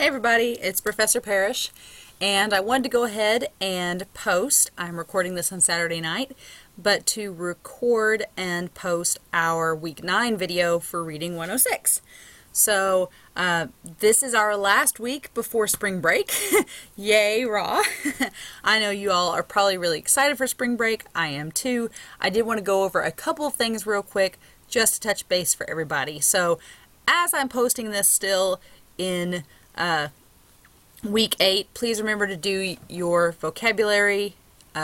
Hey everybody, it's Professor Parish, and I wanted to go ahead and post, I'm recording this on Saturday night, but to record and post our Week 9 video for Reading 106. So, this is our last week before spring break. Yay, raw. I know you all are probably really excited for spring break. I am too. I did want to go over a couple of things real quick, just to touch base for everybody. So, as I'm posting this still in Week 8, please remember to do your vocabulary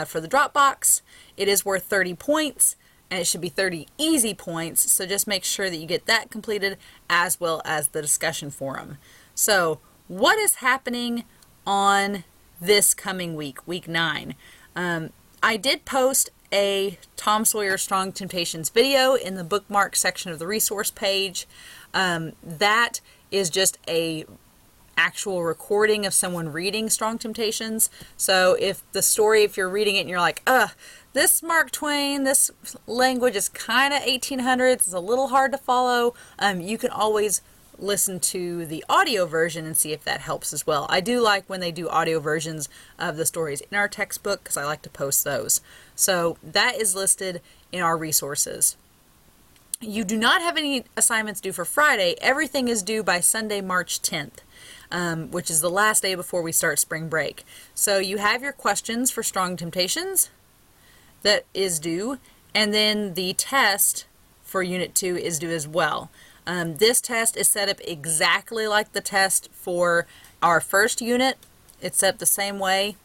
for the Dropbox. It is worth 30 points, and it should be 30 easy points, so just make sure that you get that completed as well as the discussion forum. So, what is happening on this coming week, Week 9? I did post a Tom Sawyer Strong Temptations video in the bookmark section of the resource page. That is just a actual recording of someone reading Strong Temptations. So if you're reading it and you're like, this Mark Twain, this language is kind of 1800s, it's a little hard to follow, you can always listen to the audio version and see if that helps as well. I do like when they do audio versions of the stories in our textbook because I like to post those. So that is listed in our resources. You do not have any assignments due for Friday. Everything is due by Sunday, March 10th. Which is the last day before we start spring break. So you have your questions for Strong Temptations that is due, and then the test for Unit 2 is due as well. This test is set up exactly like the test for our first unit. It's set up the same way.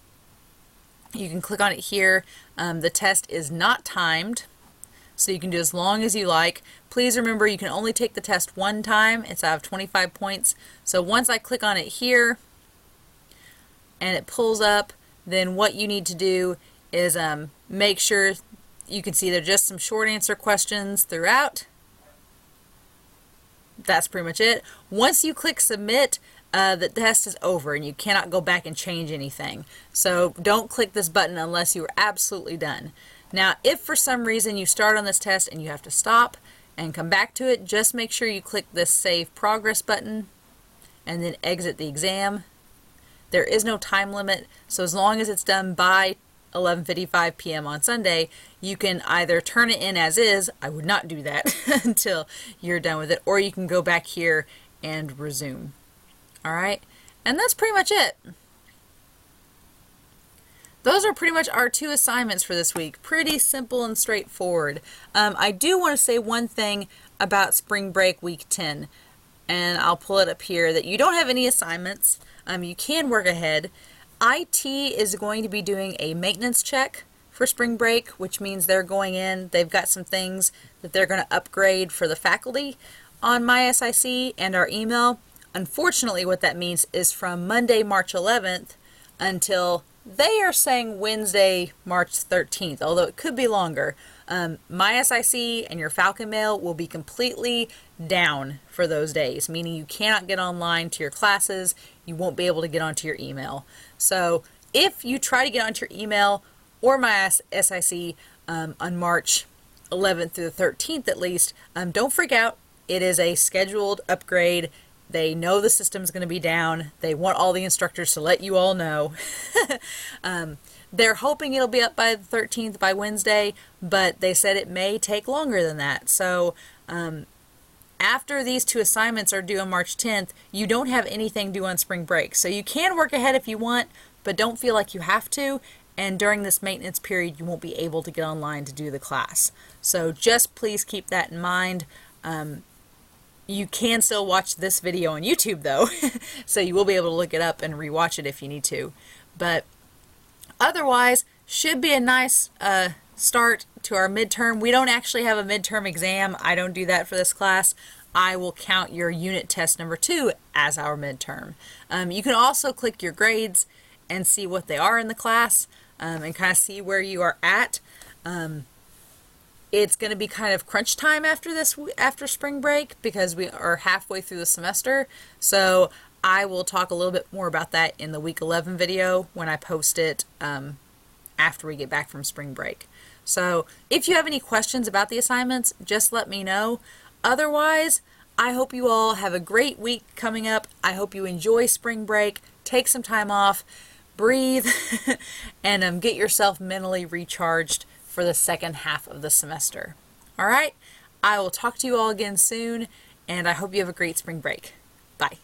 You can click on it here. The test is not timed, so you can do as long as you like. Please remember you can only take the test one time. It's out of 25 points. So once I click on it here and it pulls up, then what you need to do is make sure you can see there are just some short answer questions throughout. That's pretty much it. Once you click submit, the test is over and you cannot go back and change anything. So don't click this button unless you are absolutely done. Now, if for some reason you start on this test and you have to stop and come back to it, just make sure you click this Save Progress button and then exit the exam. There is no time limit, so as long as it's done by 11:55 p.m. on Sunday, you can either turn it in as is. I would not do that until you're done with it, or you can go back here and resume. All right, and that's pretty much it. Those are pretty much our two assignments for this week. Pretty simple and straightforward. I do want to say one thing about spring break week 10, and I'll pull it up here, that you don't have any assignments. You can work ahead. IT is going to be doing a maintenance check for spring break, which means they're going in, they've got some things that they're going to upgrade for the faculty on MySIC and our email. Unfortunately, what that means is from Monday, March 11th until they are saying Wednesday, March 13th, although it could be longer. MySIC and your Falcon Mail will be completely down for those days, meaning you cannot get online to your classes. You won't be able to get onto your email. So if you try to get onto your email or MySIC on March 11th through the 13th at least, don't freak out. It is a scheduled upgrade. They know the system's going to be down. They want all the instructors to let you all know. They're hoping it'll be up by the 13th, by Wednesday, but they said it may take longer than that. So after these two assignments are due on March 10th, you don't have anything due on spring break. So you can work ahead if you want, but don't feel like you have to. And during this maintenance period, you won't be able to get online to do the class. So just please keep that in mind. You can still watch this video on YouTube though, so you will be able to look it up and rewatch it if you need to. But otherwise, should be a nice start to our midterm. We don't actually have a midterm exam. I don't do that for this class. I will count your unit test number 2 as our midterm. You can also click your grades and see what they are in the class and kind of see where you are at. It's going to be kind of crunch time after spring break because we are halfway through the semester. So I will talk a little bit more about that in the week 11 video when I post it after we get back from spring break. So if you have any questions about the assignments, just let me know. Otherwise, I hope you all have a great week coming up. I hope you enjoy spring break. Take some time off, breathe, and get yourself mentally recharged for the second half of the semester. All right? I will talk to you all again soon, and I hope you have a great spring break. Bye.